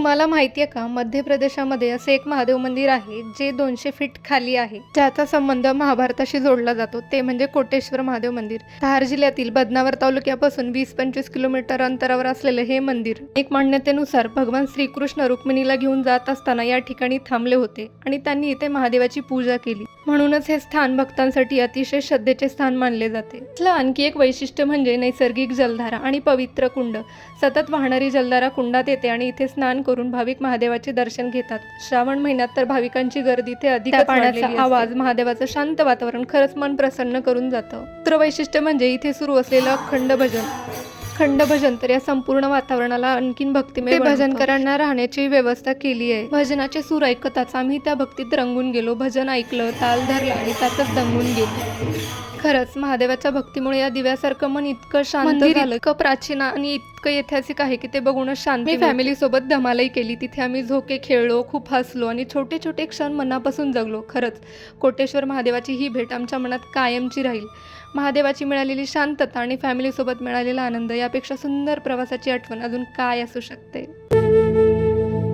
तुम्हाला माहिती आहे का, मध्य प्रदेशामध्ये असे एक महादेव मंदिर आहे जे 200 फीट खाली आहे, ज्याचा संबंध महाभारताशी जोडला जातो, ते म्हणजे कोटेश्वर महादेव मंदिर. धार जिल्ह्यातील बदनावर तालुक्यापासून 20-25 किलोमीटर अंतरावर असलेले हे मंदिर एक मान्यतेनुसार भगवान श्रीकृष्ण रुक्मिणीला घेऊन जात असताना या ठिकाणी थांबले होते आणि त्यांनी इथे महादेवाची पूजा केली. म्हणूनच हे स्थान भक्तांसाठी अतिशय श्रद्धेचे स्थान मानले जाते. इथलं आणखी एक वैशिष्ट्य म्हणजे नैसर्गिक जलधारा आणि पवित्र कुंड. सतत वाहणारी जलधारा कुंडात येते आणि इथे स्नान करून भाविक महादेवाचे दर्शन घेतात. श्रावण महिन्यात तर भाविकांची गर्दी इथे अधिक. पाण्याचा आवाज, महादेवाचं शांत वातावरण खरंच मन प्रसन्न करून जातं. दुसरं वैशिष्ट्य म्हणजे इथे सुरू असलेलं अखंड भजन तर या संपूर्ण वातावरणाला आणखीन भक्तिमय. भजनकरांना राहण्याची व्यवस्था केली आहे. भजनाचे सूर ऐकताच आम्ही त्या भक्तीत रंगून गेलो. भजन ऐकलं, ताल धरला आणि त्यातच दंगून गेलो. खरंच महादेवाच्या भक्तीमुळे या दिव्यासारखं मन इतकं शांत झालं. इतकं प्राचीन आणि इतकं ऐतिहासिक आहे की ते बघूनच शांती. मी फॅमिली सोबत धमालही केली. तिथे आम्ही झोके खेळलो, खूप हसलो आणि छोटे छोटे क्षण मनापासून जगलो. खरंच कोटेश्वर महादेवाची ही भेट आमच्या मनात कायमची राहील. महादेवाची मिळालेली शांतता आणि फॅमिलीसोबत मिळालेला आनंद यापेक्षा सुंदर प्रवासाची आठवण अजून काय असू शकते.